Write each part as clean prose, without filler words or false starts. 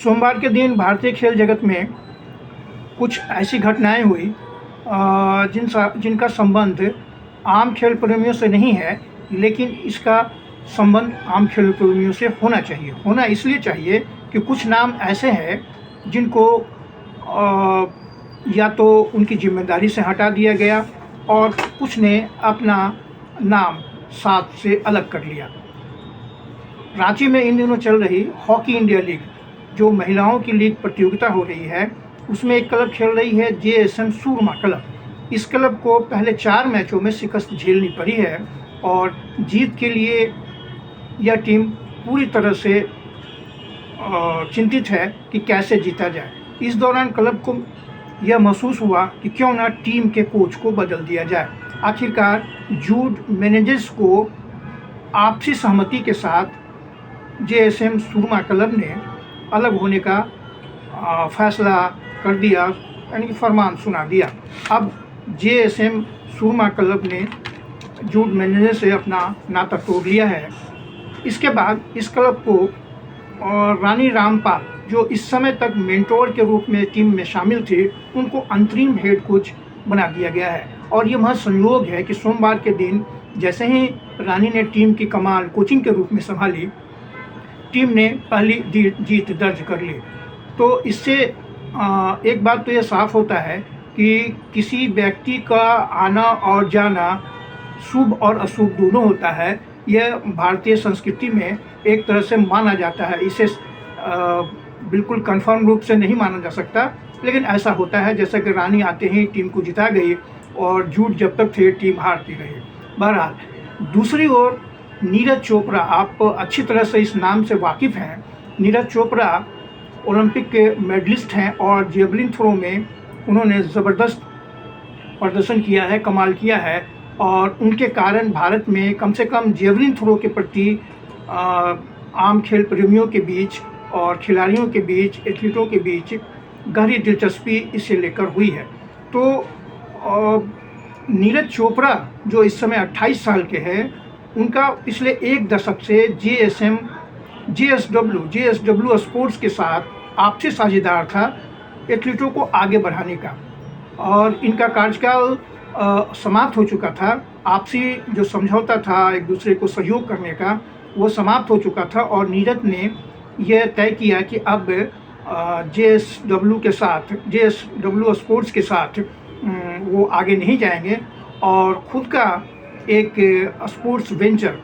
सोमवार के दिन भारतीय खेल जगत में कुछ ऐसी घटनाएं हुई जिनका संबंध आम खेल प्रेमियों से नहीं है, लेकिन इसका संबंध आम खेल प्रेमियों से होना इसलिए चाहिए कि कुछ नाम ऐसे हैं जिनको या तो उनकी जिम्मेदारी से हटा दिया गया और कुछ ने अपना नाम साथ से अलग कर लिया। रांची में इन दिनों चल रही हॉकी इंडिया लीग, जो महिलाओं की लीग प्रतियोगिता हो रही है, उसमें एक क्लब खेल रही है JSM सूरमा क्लब। इस क्लब को पहले 4 मैचों में शिकस्त झेलनी पड़ी है और जीत के लिए यह टीम पूरी तरह से चिंतित है कि कैसे जीता जाए। इस दौरान क्लब को यह महसूस हुआ कि क्यों ना टीम के कोच को बदल दिया जाए। आखिरकार जूड मेनेजेस को आपसी सहमति के साथ JSM सूरमा क्लब ने अलग होने का फैसला कर दिया, यानी कि फरमान सुना दिया। अब JSM सूरमा क्लब ने जूड मेनेजेस से अपना नाता तोड़ लिया है। इसके बाद इस क्लब को रानी रामपाल, जो इस समय तक मेंटोर के रूप में टीम में शामिल थे, उनको अंतरिम हेड कोच बना दिया गया है। और ये महज संयोग है कि सोमवार के दिन जैसे ही रानी ने टीम की कमान कोचिंग के रूप में संभाली, टीम ने पहली जीत दर्ज कर ली। तो इससे एक बात तो ये साफ होता है कि किसी व्यक्ति का आना और जाना शुभ और अशुभ दोनों होता है। यह भारतीय संस्कृति में एक तरह से माना जाता है। इसे बिल्कुल कंफर्म रूप से नहीं माना जा सकता, लेकिन ऐसा होता है। जैसा कि रानी आते ही टीम को जिता गई और जूड जब तक थे टीम हारती रही। बहरहाल, दूसरी ओर नीरज चोपड़ा, आप अच्छी तरह से इस नाम से वाकिफ़ हैं। नीरज चोपड़ा ओलंपिक के मेडलिस्ट हैं और जेवलिन थ्रो में उन्होंने ज़बरदस्त प्रदर्शन किया है, कमाल किया है। और उनके कारण भारत में कम से कम जेवलिन थ्रो के प्रति आम खेल प्रेमियों के बीच और खिलाड़ियों के बीच, एथलीटों के बीच गहरी दिलचस्पी इसे लेकर हुई है। तो नीरज चोपड़ा जो इस समय 28 साल के हैं, उनका पिछले 1 दशक से JSW स्पोर्ट्स के साथ आपसी साझेदार था एथलीटों को आगे बढ़ाने का, और इनका कार्यकाल समाप्त हो चुका था। आपसी जो समझौता था एक दूसरे को सहयोग करने का, वो समाप्त हो चुका था और नीरज ने यह तय किया कि अब JSW स्पोर्ट्स के साथ वो आगे नहीं जाएंगे और ख़ुद का एक स्पोर्ट्स वेंचर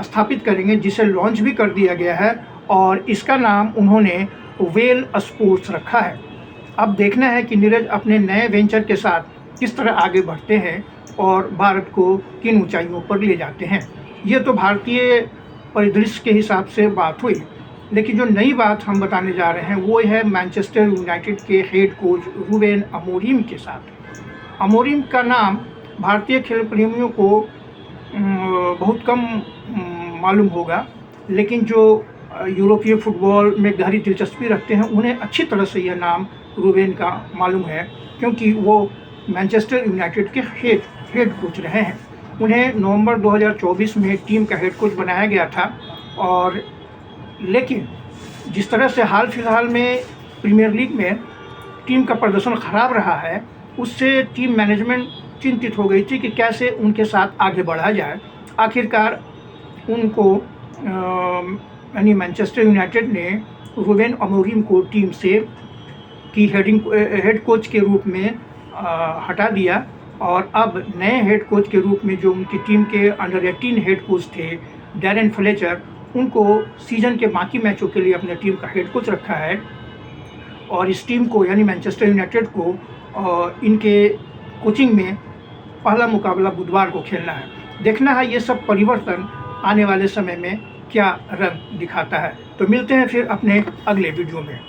स्थापित करेंगे, जिसे लॉन्च भी कर दिया गया है और इसका नाम उन्होंने वेल स्पोर्ट्स रखा है। अब देखना है कि नीरज अपने नए वेंचर के साथ किस तरह आगे बढ़ते हैं और भारत को किन ऊंचाइयों पर ले जाते हैं। ये तो भारतीय परिदृश्य के हिसाब से बात हुई, लेकिन जो नई बात हम बताने जा रहे हैं वो है मैनचेस्टर यूनाइटेड के हेड कोच रूबेन अमोरिम के साथ। अमोरिम का नाम भारतीय खेल प्रेमियों को बहुत कम मालूम होगा, लेकिन जो यूरोपीय फुटबॉल में गहरी दिलचस्पी रखते हैं उन्हें अच्छी तरह से यह नाम रूबेन का मालूम है, क्योंकि वो मैनचेस्टर यूनाइटेड के हेड कोच रहे हैं। उन्हें नवंबर 2024 में टीम का हेड कोच बनाया गया था, और लेकिन जिस तरह से हाल फिलहाल में प्रीमियर लीग में टीम का प्रदर्शन ख़राब रहा है, उससे टीम मैनेजमेंट चिंतित हो गई थी कि कैसे उनके साथ आगे बढ़ा जाए। आखिरकार उनको यानी मैनचेस्टर यूनाइटेड ने रूबेन अमोरिम को टीम से हेड कोच के रूप में हटा दिया, और अब नए हेड कोच के रूप में जो उनकी टीम के अंडर 18 हेड कोच थे डैरेन फ्लेचर, उनको सीज़न के बाकी मैचों के लिए अपने टीम का हेड कोच रखा है। और इस टीम को यानी मैनचेस्टर यूनाइटेड को इनके कोचिंग में पहला मुकाबला बुधवार को खेलना है। देखना है ये सब परिवर्तन आने वाले समय में क्या रंग दिखाता है। तो मिलते हैं फिर अपने अगले वीडियो में।